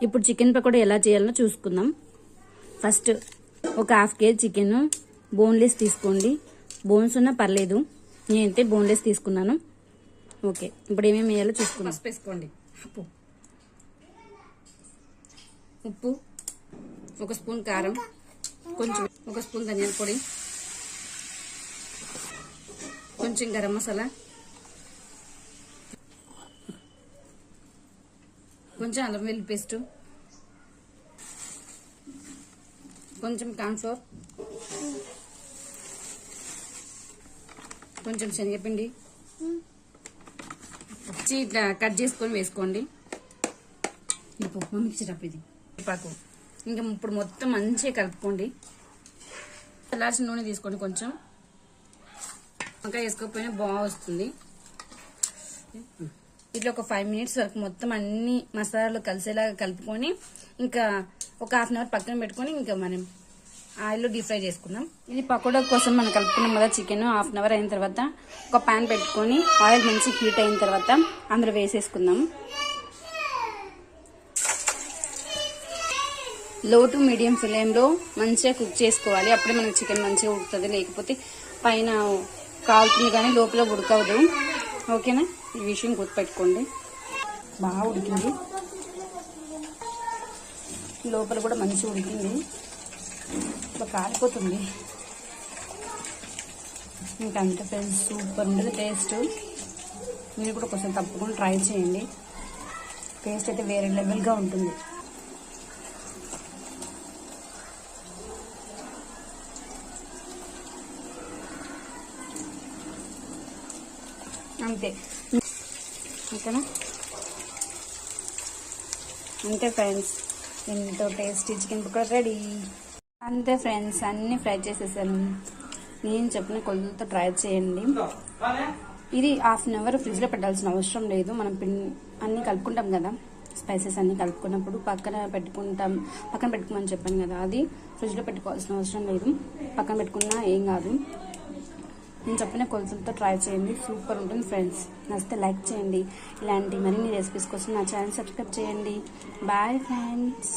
ఇప్పుడు చికెన్ పకోడీ ఎలా చేయాలో చూసుకుందాం. ఫస్ట్ ఒక హాఫ్ కేజీ చికెన్ బోన్లెస్ తీసుకోండి. బోన్స్ ఉన్నా పర్లేదు, నేనైతే బోన్లెస్ తీసుకున్నాను. ఓకే, ఇప్పుడు ఏమేమి వేయాలో చూసుకుందాం. పసుపు వేసుకోండి, ఉప్పు, ఒక స్పూన్ కారం, కొంచెం ఒక స్పూన్ ధనియాల పొడి, కొంచెం గరం మసాలా, కొంచెం అల్లం వెల్లుల్లి పేస్ట్, కొంచెం కార్న్ఫ్లోర్, కొంచెం శనగపిండి ఇట్లా కట్ చేసుకొని వేసుకోండి. మిక్సీ ఇది పాకు. ఇంకా ఇప్పుడు మొత్తం మంచిగా కలుపుకోండి. చల్లార్చిన నూనె తీసుకోండి, కొంచెం ఇంకా వేసుకోకపోయినా బాగా వస్తుంది. ఇట్లా ఒక 5 minutes వరకు మొత్తం అన్ని మసాలాలు కలిసేలాగా కలుపుకొని ఇంకా ఒక హాఫ్ అన్ అవర్ పక్కన పెట్టుకొని ఇంకా మనం ఆయిల్లో డీప్ ఫ్రై చేసుకుందాం. ఇది పకోడా కోసం మనం కలుపుకున్నాం కదా చికెన్. హాఫ్ అన్ అవర్ అయిన తర్వాత ఒక పాన్ పెట్టుకొని ఆయిల్ మంచి హీట్ అయిన తర్వాత అందులో వేసేసుకుందాం. లో టు మీడియం ఫ్లేమ్లో మంచిగా కుక్ చేసుకోవాలి. అప్పుడే మనకి చికెన్ మంచిగా ఉడుకుతుంది, లేకపోతే పైన కాలుతుంది కానీ లోపల ఉడకవదు. ఓకేనా, ఈ విషయం గుర్తుపెట్టుకోండి. బాగా ఉడికింది, లోపల కూడా మంచిగా ఉడికింది, ఇట్లా కాలిపోతుంది. ఇంకా అంతే ఫ్రెండ్స్, సూపర్ ఉంటుంది టేస్ట్. మీరు కూడా కొంచెం తప్పకుండా ట్రై చేయండి. టేస్ట్ అయితే వేరే లెవెల్గా ఉంటుంది. అంతే, ఓకేనా. అంతే ఫ్రెండ్స్, ఎంతో టేస్టీ చికెన్ పకోడా రెడీ. అంతే ఫ్రెండ్స్, అన్ని ఫ్రై చేసేసాను. నేను చెప్పిన కొలతలతో ట్రై చేయండి. ఇది హాఫ్ అన్ అవర్ ఫ్రిడ్జ్లో పెట్టాల్సిన అవసరం లేదు. మనం అన్ని కలుపుకుంటాం కదా, స్పైసెస్ అన్ని కలుపుకున్నప్పుడు పక్కన పెట్టుకోమని చెప్పాను కదా, అది ఫ్రిడ్జ్లో పెట్టుకోవాల్సిన అవసరం లేదు. పక్కన పెట్టుకున్నా ఏం కాదు. నేను చెప్పిన కొలతలతో ట్రై చేయండి, సూపర్ ఉంటుంది ఫ్రెండ్స్. నచ్చితే లైక్ చేయండి. ఇలాంటి మరిన్ని రెసిపీస్ కోసం నా ఛానల్ సబ్స్క్రైబ్ చేయండి. Bye friends.